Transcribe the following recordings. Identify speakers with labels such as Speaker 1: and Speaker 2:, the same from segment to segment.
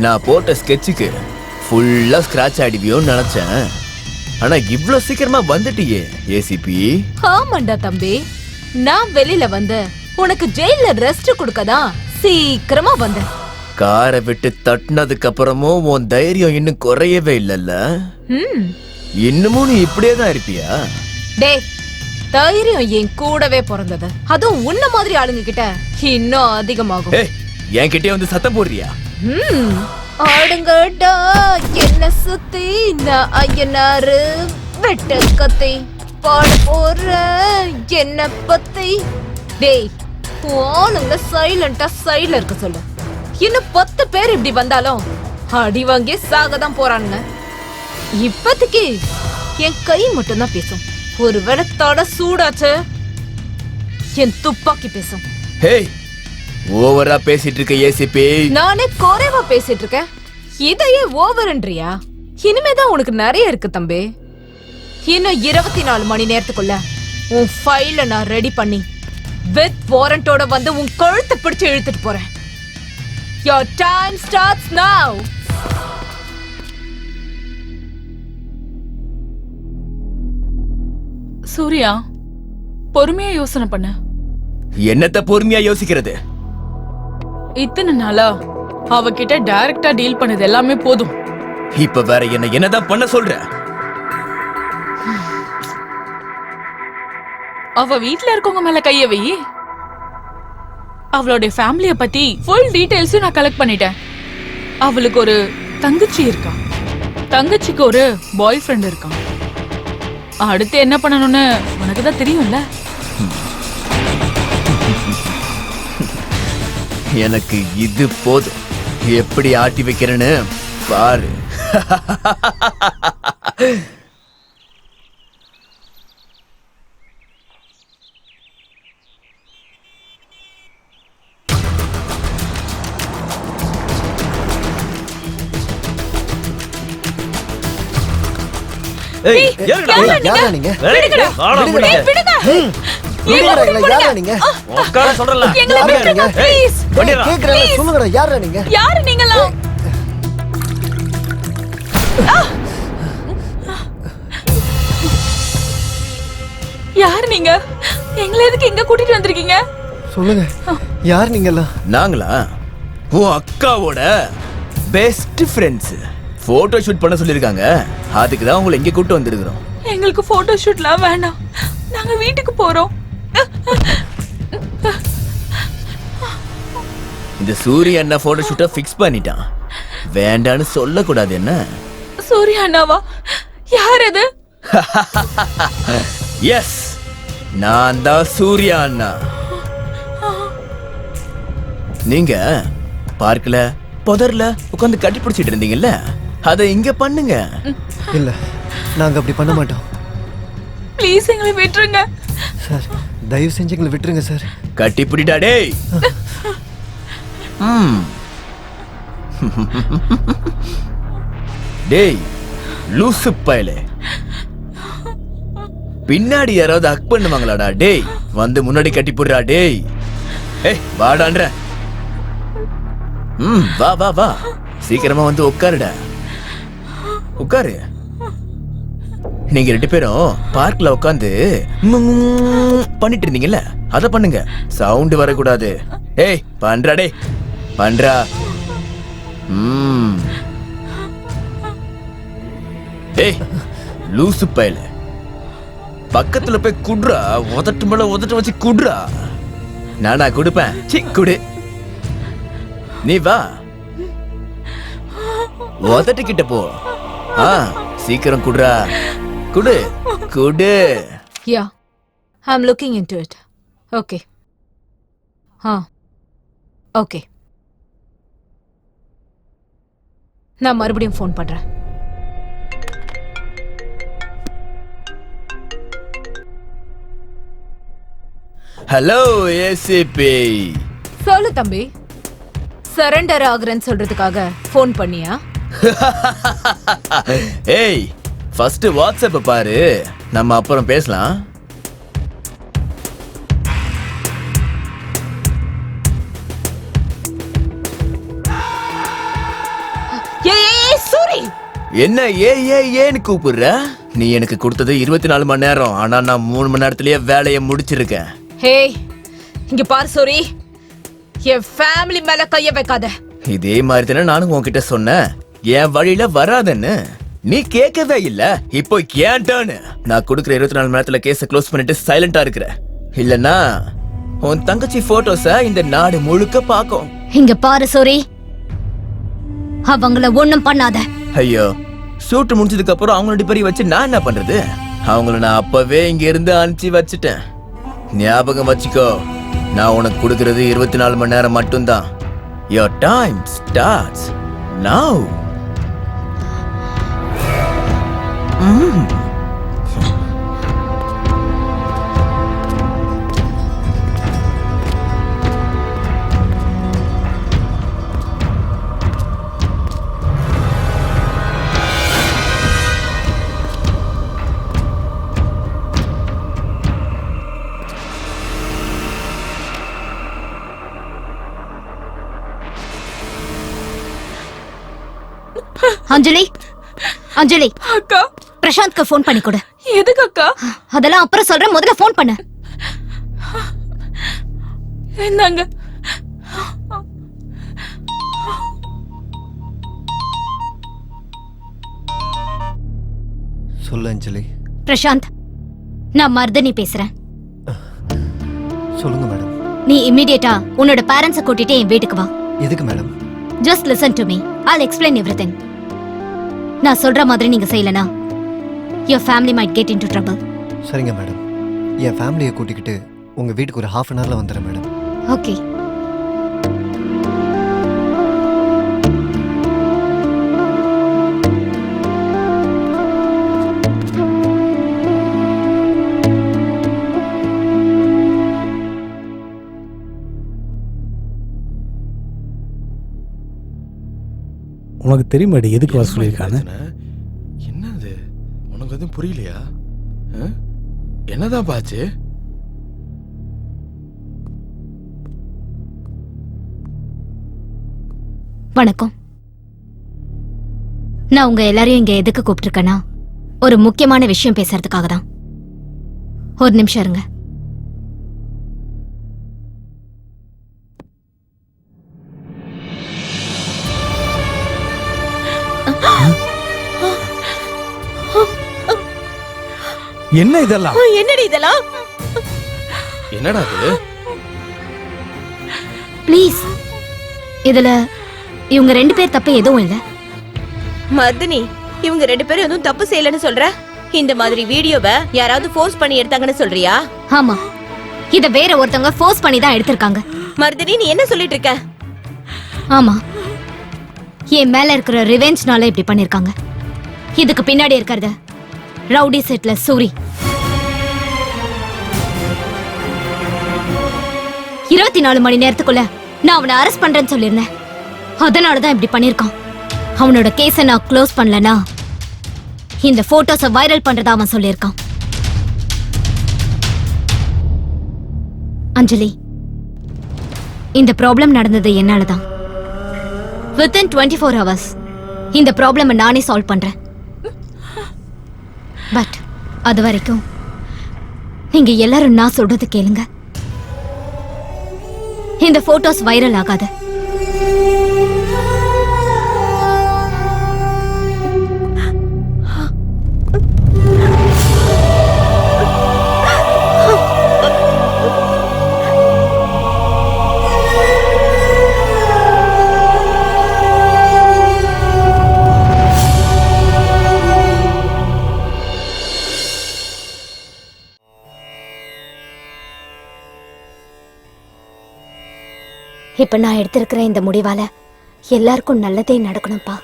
Speaker 1: நான் போட்ட ஸ்கெட்சுக்கு ஃபுல்லா ஸ்கிராட்ச் ஆயிடுவியோன்னு நினைச்சேன். ஆனா இவ்ளோ சீக்கிரமா வந்துட்டியே ஏசிபி.
Speaker 2: ஆமாண்டா தம்பி, நான் வெளியில வந்து உனக்கு ஜெயில ரெஸ்ட் கொடுக்கதான் சீக்கிரமா வந்தேன்.
Speaker 1: காரை விட்டு தட்டினதுக்கு அப்புறமும் உன் தைரியம் இன்னும் குறையவே இல்லல்ல? இன்னமும் நீ இப்படியே தான் இருப்பியா?
Speaker 2: டேய், தைரியம் என் கூடவே பிறந்தது, அதுவும் உன்ன மாதிரி ஆளுங்க கிட்ட இன்னும் அதிகமாகும்.
Speaker 1: என் கிட்டே வந்து சத்தம் போடுறியா?
Speaker 2: ஆடுங்கடா என்ன சுத்தி நான் ஐயனாரு வெட்ட கத்தி பாட போற என்ன பத்தி. டேய், ஆளுங்க சைலண்டா சைடுல இருக்க சொல்லு. இன்னும் 10 பேர் இப்படி வந்தாலும் அடி வாங்கி சாகதான் போறானுங்க. இப்போதைக்கு என் கை மட்டும் தான் பேசும். ஒருவேளை தட சூடாச்சு என் துப்பாக்கி பேசும்.
Speaker 1: ஓவரா பேசிட்டு இருக்க ஏசிபி.
Speaker 2: நானே குறைவா பேசிட்டு இருக்கேன், இதையே ஓவர்ன்றியா? இனிமேதான் உனக்கு நிறைய இருக்கு தம்பி. இன்னும் 24 மணி நேரத்துக்குள்ள உன் ஃபைல நான் ரெடி பண்ணி வித் வாரண்டோட வந்து உன் கழுத்தை பிடிச்சு இழுத்துட்டு போறேன். Your time starts now.
Speaker 3: Surya, பொறுமையா யோசனை பண்ண.
Speaker 1: என்னத்த பொறுமையா யோசிக்கிறது?
Speaker 3: இத்தனை நாளா அவகிட்ட டைரக்டா டீல் பண்ணது எல்லாமே போதும்.
Speaker 1: இப்ப வேற என்னதான் பண்ண சொல்ற?
Speaker 3: அவ வீட்ல இருக்கவங்க மேல கைய வை. அவளுடைய ஃபேமிலிய பத்தி ஃபுல் டீடைல்ஸும் நான் கலெக்ட் பண்ணிட்டேன். அவளுக்கு ஒரு தங்கச்சி இருக்கா, தங்கச்சிக்கு ஒரு பாய் ஃப்ரெண்ட் இருக்கான். அடுத்து என்ன பண்ணணும்னு உனக்கு தான் தெரியும்ல.
Speaker 1: எனக்கு இது போதும். எப்படி ஆட்டி வைக்கிறேன்னு பாரு.
Speaker 3: யாரு நீங்க? எங்களை எதுக்கு இங்க கூட்டிட்டு வந்திருக்கீங்க?
Speaker 4: சொல்லுங்க, யார் நீங்களா?
Speaker 1: நாங்களா உன் அக்காவோட பெஸ்ட் ஃப்ரெண்ட்ஸ். போட்டோ ஷூட் பண்ண சொல்லிருக்காங்க, அதுக்கு தான் உங்களை இங்க கூட்டு வந்திருக்கிறோம்.
Speaker 3: எங்களுக்கு போட்டோ ஷூட்லாம் வேண்டாம், நாங்க வீட்டுக்கு போறோம்.
Speaker 1: இந்த சூரிய அண்ணா போட்டோ ஷூட்டை ஃபிக்ஸ் பண்ணிட்டான். வேண்டான்னு சொல்லக்கூடாது. என்ன
Speaker 3: சூர்யா அண்ணாவா? யார் அது?
Speaker 1: எஸ், நான் தான் சூர்யா அண்ணா. நீங்க பார்க்கல புதர்ல உட்காந்து கட்டி பிடிச்சிட்டு இருந்தீங்கல்ல, அதை இங்க பண்ணுங்க.
Speaker 4: இல்ல, நாங்க அப்படி பண்ண மாட்டோம்.
Speaker 3: ப்ளீஸ் எங்களை விட்டுருங்க
Speaker 4: சார், தயவு செஞ்சு எங்களை விட்டுருங்க சார்.
Speaker 1: கட்டி பிடிடா டேய். டேய் லூசு பயலே, பின்னாடி யாராவது ஹக் பண்ணுவாங்களாடா? டேய் வந்து முன்னாடி கட்டி போடுறா. டேய் வாடான்ற. வா வா வா, சீக்கிரமா வந்து உட்காருடா. உட்காரு. நீங்க 2 பேரும் பார்க்ல உட்காந்து பண்ணிட்டு இருந்தீங்கல்ல, அத பண்ணுங்க. சவுண்ட் வரக்கூடாது. பண்றா டேய், பண்றா. லூசு பயல, பக்கத்துல போய் குடுறா. உதட்டு மேல உதட்டு வச்சு குடுறா. நானா குடுப்பேன்? சி குடு. நீ வா, உதட்டு கிட்ட போ. சீக்கிரம் குடுறா. குடு குடு.
Speaker 2: Yeah, I am looking into it. Okay. Okay, நான் மறுபடியும் ஃபோன் பண்றேன்.
Speaker 1: Hello ACP.
Speaker 2: சொல்லு தம்பி, சரண்டர் ஆகுறேன்னு சொல்றதுக்காக ஃபோன் பண்ணியா?
Speaker 1: ஃபர்ஸ்ட் வாட்ஸ்அப் பாரு, நம்ம அப்புறம் பேசலாம்.
Speaker 2: டேய்
Speaker 1: என்ன ஏன்னு கூப்பிடுற? நீ எனக்கு கொடுத்தது 24 மணி நேரம். ஆனா நான் 3 மணி நேரத்திலேயே வேலையை முடிச்சிருக்கேன்.
Speaker 2: ஹே இங்க பாரு சோரி, என் ஃபேமிலி மேல கைய வைக்காத.
Speaker 1: இதே மாதிரி தானே நானும் உன்கிட்ட சொன்னேன், என் வழியில வராதன்னு. நீ கேட்கவே இல்ல. இப்போ ஏன் டர்ன். நான் கொடுக்குற 24 மணி நேரத்துல கேஸ க்ளோஸ் பண்ணிட்டு சைலண்டா இருக்கிற. இல்லனா உன் தங்கச்சி போட்டோஸ இந்த நாடு முழுக்க பாக்கும்.
Speaker 2: இங்க பாரு சோரி, அவங்கள ஒண்ணும் பண்ணாத.
Speaker 1: ஐயோ, ஷூட் முடிஞ்சதுக்கு அப்புறம் அவங்களோட பெரிய வச்சு நான் என்ன பண்றது? அவங்கள நான் அப்பவே இங்க இருந்து அனுப்பிச்சு வச்சுட்டேன். ஞாபகம் வச்சுக்கோ, நான் உனக்கு கொடுக்கறது 24 மணி நேரம் மட்டும்தான். Your time starts now.
Speaker 2: அஞ்சலி, அஞ்சலி,
Speaker 3: அக்கா
Speaker 2: பிரசாந்த்க்கு ஃபோன் பண்ணி கொடு.
Speaker 3: எதுக்கு அக்கா?
Speaker 2: அதெல்லாம் அப்புறம் சொல்றேன், முதல்ல ஃபோன் பண்ணு.
Speaker 3: என்னங்க?
Speaker 4: சொல்லு அஞ்சலி.
Speaker 2: பிரசாந்த், நான் மர்தனி பேசுறேன்.
Speaker 4: சொல்லுங்க மேடம்.
Speaker 2: நீ இமிடியேட்டா உன்னோட பேரண்ட்ஸை கூட்டிட்டு என் வீட்டுக்கு வா.
Speaker 4: எதுக்கு madam?
Speaker 2: Just listen to me. I'll explain everything. நான் சொல்ற மாதிரி நீங்க செய்யலனா your family might get into trouble.
Speaker 4: சரிங்க மேடம். என் ஃபேமிலியை கூட்டிக்கிட்டு உங்க வீட்டுக்கு ஒரு half an hourல வந்துடுறேன் மேடம்.
Speaker 2: Okay.
Speaker 5: உனக்கு தெரியுமாடி எதுக்கு வர சொல்லியிருக்கான்னு?
Speaker 1: என்னது உனக்கு எதுவும் புரியலையா? என்னதான் பாச்சு?
Speaker 2: வணக்கம். நான் உங்க எல்லாரையும் இங்க எதுக்கு கூப்பிட்டிருக்கேன்னா ஒரு முக்கியமான விஷயம் பேசுறதுக்காக தான். ஒரு நிமிஷம் இருங்க.
Speaker 5: என்ன இதெல்லாம்?
Speaker 2: என்னடி இதெல்லாம்?
Speaker 1: என்னடா இது?
Speaker 2: ப்ளீஸ், இதுல இவங்க 2 பேர் தப்பு எதுவும் இல்ல.
Speaker 6: மர்தினி, இவங்க 2 பேரும் எதுவும் தப்பு செய்யலன்னு சொல்ற? இந்த மாதிரி வீடியோவை யாராவது ஃபோர்ஸ் பண்ணி எடுத்தாங்கன்னு சொல்றியா?
Speaker 2: ஆமா, இத வேற ஒருத்தவங்க ஃபோர்ஸ் பண்ணி தான் எடுத்திருக்காங்க.
Speaker 6: மர்தினி, நீ என்ன சொல்லிட்டு இருக்க?
Speaker 2: ஆமா, என் மேல இருக்கிற ரிவெஞ்ச்னால இப்படி பண்ணிருக்காங்க. இதுக்கு பின்னாடி இருக்கிறது ரவுடி செட்ல சூரி. 24 மணி நேரத்துக்குள்ள நான் அவனை அரெஸ்ட் பண்றேன்னு சொல்லியிருந்தேன். அதனாலதான் இப்படி பண்ணிருக்கான். அவனோட கேஸை நான் க்ளோஸ் பண்ணலனா இந்த போட்டோஸை வைரல் பண்றதா அவன் சொல்லியிருக்கான். அஞ்சலி, இந்த ப்ராப்ளம் நடந்தது என்னாலதான். வித்தின் 24 hours இந்த ப்ராப்ளம் நானே சால்வ் பண்றேன். பட் அது வரைக்கும் நீங்க எல்லாரும் நான் சொல்றது கேளுங்க. இந்த போட்டோஸ் வைரல் ஆகாது. இப்ப நான் எடுத்திருக்கிற இந்த முடிவால எல்லாருக்கும் நல்லதே நடக்கணும்பா.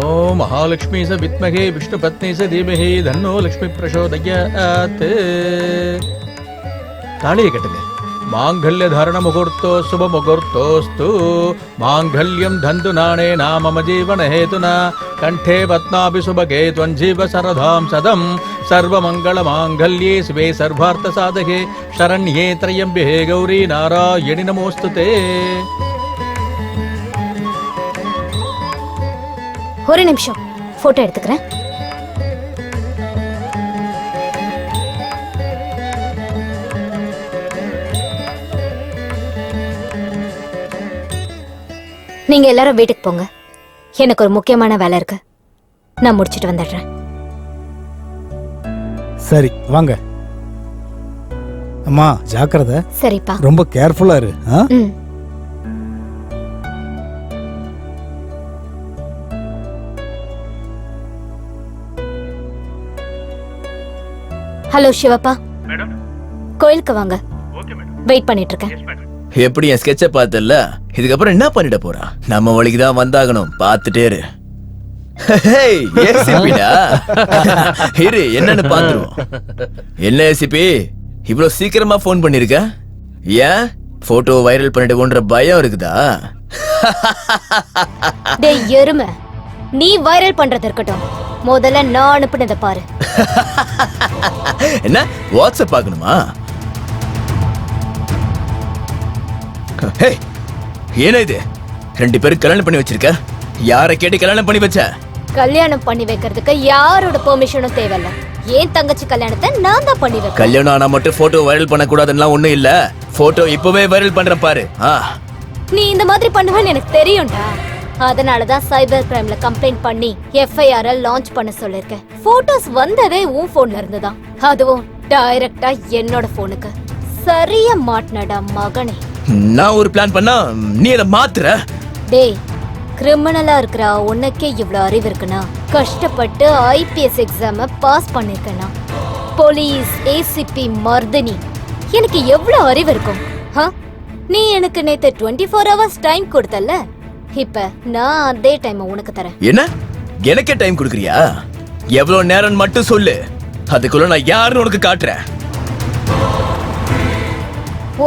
Speaker 7: ஓம் மகாலட்சுமி ச வித்மகே விஷ்ணு பத்னி ச தீமஹி தன்னோ லக்ஷ்மி பிரசோதயாத். தாலியை கட்டுங்க. மாங்கல்ய தாரண முகூர்த்தோ சுப முகூர்த்தோஸ்து. மாங்கல்யம் தந்து நானே நாம ஜீவன ஹேதுனா. கண்டே பத்னாபி சுபகே த்வஞ்சீவ சரதாம் சதம். சர்வமங்கள மாங்கல்யே சிவே சர்வார்த்த சாதகே சரண்யே த்ரயம்பிகே கௌரி நாராயணி நமோஸ்துதே.
Speaker 2: ஒரு நிமிஷம். போட்டோ எடுத்துக்கிறேன். நீங்க எல்லாரும் வீட்டுக்கு போங்க. எனக்கு ஒரு முக்கியமான வேலை இருக்கு. நான் முடிச்சிட்டு வந்துடுறேன்.
Speaker 5: சரி வாங்க. அம்மா ஜாக்கிரதை,
Speaker 2: சரிப்பா.
Speaker 5: ரொம்ப கேர்ஃபுல்லா இரு. ஆ?
Speaker 2: ம். ஹலோ சிவப்பா, கோயிலுக்கு வாங்க. வெயிட் பண்ணிட்டு இருக்கேன்.
Speaker 1: எப்படி என் ஸ்கெட்சை பார்த்தல? இதுக்கப்புறம் என்ன பண்ணிட போறா? நம்ம வழிக்கு தான் வந்தாகணும். பார்த்துட்டே இரு. ஹேய், ஏசிபிடா. இரு, என்னன்னு பாத்துருவோம். என்ன ஏசிபி, இவ்வளவு சீக்கிரமா போன் பண்ணிருக்க? ஏன் போட்டோ வைரல் பண்ணிடுவோன்ற பயம் இருக்குதா?
Speaker 2: டேய் எருமை, நீ வைரல் பண்றது இருக்கட்டும், முதல்ல நான் அனுப்புனதை பாரு.
Speaker 1: என்ன வாட்ஸ்அப் பார்க்கணுமா? ஹேய், என்ன இது? 2 பேரும் கல்யாணம் பண்ணி வச்சிருக்க? யாரை கேட்டு கல்யாணம் பண்ணி வச்ச?
Speaker 2: கல்யாணம் பண்ணி வைக்கிறதுக்கு யாரோட பெர்மிஷனும் தேவையில்ல. ஏன் தங்கச்சி கல்யாணத்தை நான் தான் பண்ணி வைக்கிறேன்.
Speaker 1: கல்யாணம் ஆனா மட்டும் போட்டோ வைரல் பண்ண கூடாதுன்னா ஒண்ணும் இல்ல. போட்டோ இப்பவே வைரல் பண்ற பாரு.
Speaker 2: நீ இந்த மாதிரி பண்ணுவேன்னு எனக்கு தெரியும்டா. அதனாலதான் சைபர் கிரைம்ல கம்ப்ளைண்ட் பண்ணி FIR லான்ச் பண்ண சொல்லிருக்கேன். போட்டோஸ் வந்ததே உன் போன்ல இருந்துதான், அதுவும் டைரக்டா என்னோட போனுக்கு. சரியா மாட்டினடா மகனே.
Speaker 1: நான் ஒரு பிளான் பண்ணா நீ அதை மாத்துற.
Speaker 2: டேய், கிரிமினலா இருக்கிற உனக்கே இவ்வளவு அறிவு இருக்குன்னா கஷ்டப்பட்டு IPS எக்ஸாம பாஸ் பண்ணிருக்கேனா? போலீஸ் ACP மர்தினி, எனக்கு எவ்வளவு அறிவு இருக்கும்? நீ எனக்கு நேத்து 24 hours டைம் கொடுத்தல, இப்ப நான் அதே டைம் உனக்கு தரேன்.
Speaker 1: என்ன, எனக்கே டைம் கொடுக்குறியா? எவ்வளவு நேரம் மட்டும் சொல்லு, அதுக்குள்ள நான் யாருன்னு உனக்கு காட்டுறேன்.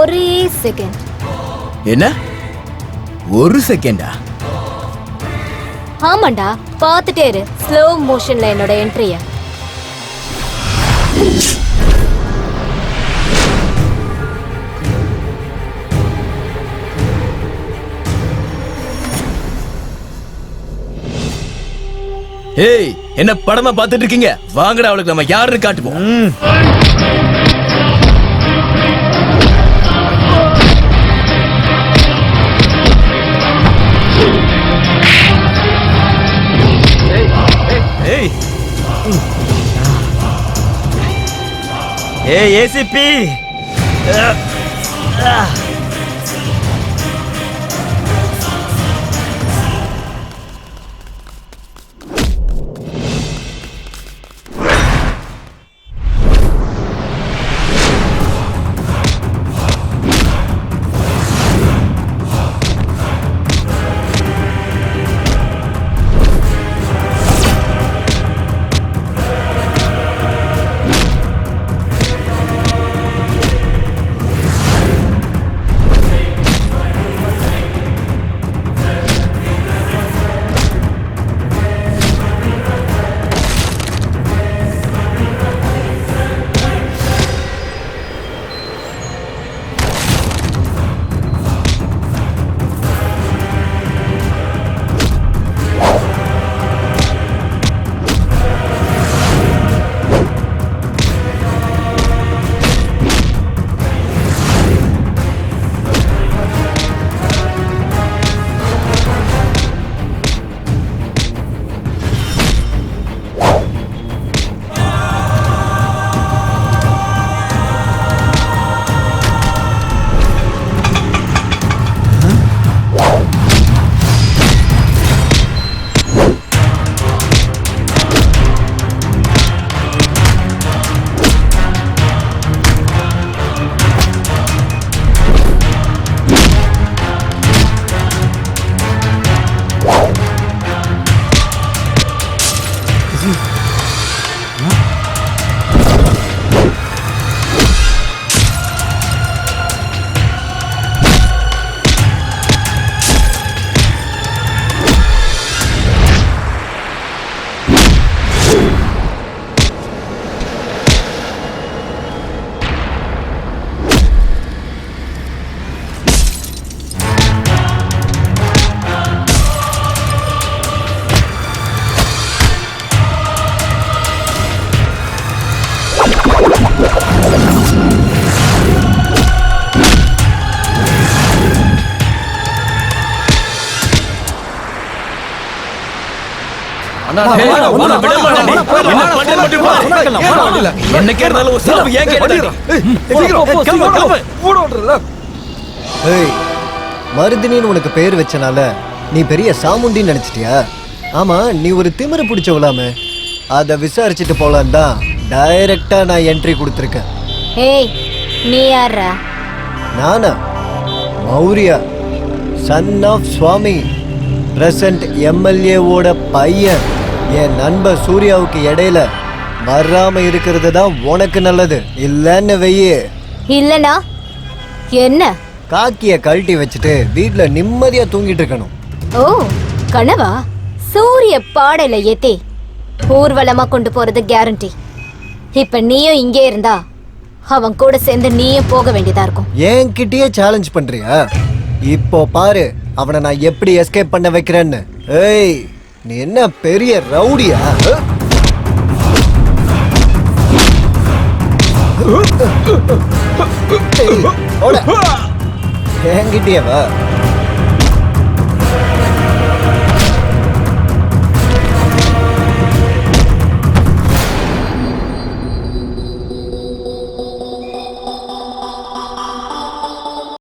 Speaker 2: ஒரே செகண்ட்.
Speaker 1: என்ன, 1 செகண்டா?
Speaker 2: ஆமாண்டா, பாத்துட்டே இரு ஸ்லோ மோஷன்ல என்னோட என்ட்ரிய.
Speaker 1: ஏய், என்ன படமா பார்த்துட்டு இருக்கீங்க? வாங்கடா, அவளுக்கு நம்ம யாருன்னு காட்டுவோம். ஏய் ஏசிபி, அண்ணா, டேய், உன்னை விட மாட்டேன்டி. என்ன பண்றேன்னு மட்டும் பாரு. என்னைக்கே இருந்தாலும் ஒரு சிறப்பு ஏன் கேட்டா
Speaker 4: ஏய் மருதினின்னு உனக்கு பேர் வச்சனால நீ பெரிய சாமுண்டின்னு நினைச்சிட்டியா? ஆமா, நீ ஒரு திமிரு பிடிச்சவளாமே. அதை விசாரிச்சுட்டு போலான்னு தான் டைரக்டா நான் என்ட்ரி கொடுத்துருக்கேன்.
Speaker 2: ஏய் நீ யாரா?
Speaker 4: நானா? Maurya, son of Swami, present எம்எல்ஏவோட பையன். என் நண்பர் சூர்யாவுக்கு இடையில வராம இருக்கிறது தான் உனக்கு நல்லது. இல்லன்னு வெய்யே.
Speaker 2: இல்லனா என்ன?
Speaker 4: காக்கிய கழட்டி வச்சுட்டு வீட்ல நிம்மதியா தூங்கிட்டு இருக்கணும்.
Speaker 2: ஓ கனவா? சூரிய பாடையில ஏத்தி ஊர்வலமா கொண்டு போறது கேரண்டி. இப்ப நீயும் இங்கே இருந்தா அவன் கூட சேர்ந்து நீயும் போக வேண்டியதா இருக்கும்.
Speaker 4: என்கிட்டயே சேலஞ்ச் பண்றியா? இப்போ பாரு அவனை நான் எப்படி எஸ்கேப் பண்ண வைக்கிறேன்னு. ஏய் நீ என்ன பெரிய ரவுடியா? என்கிட்டயே வா.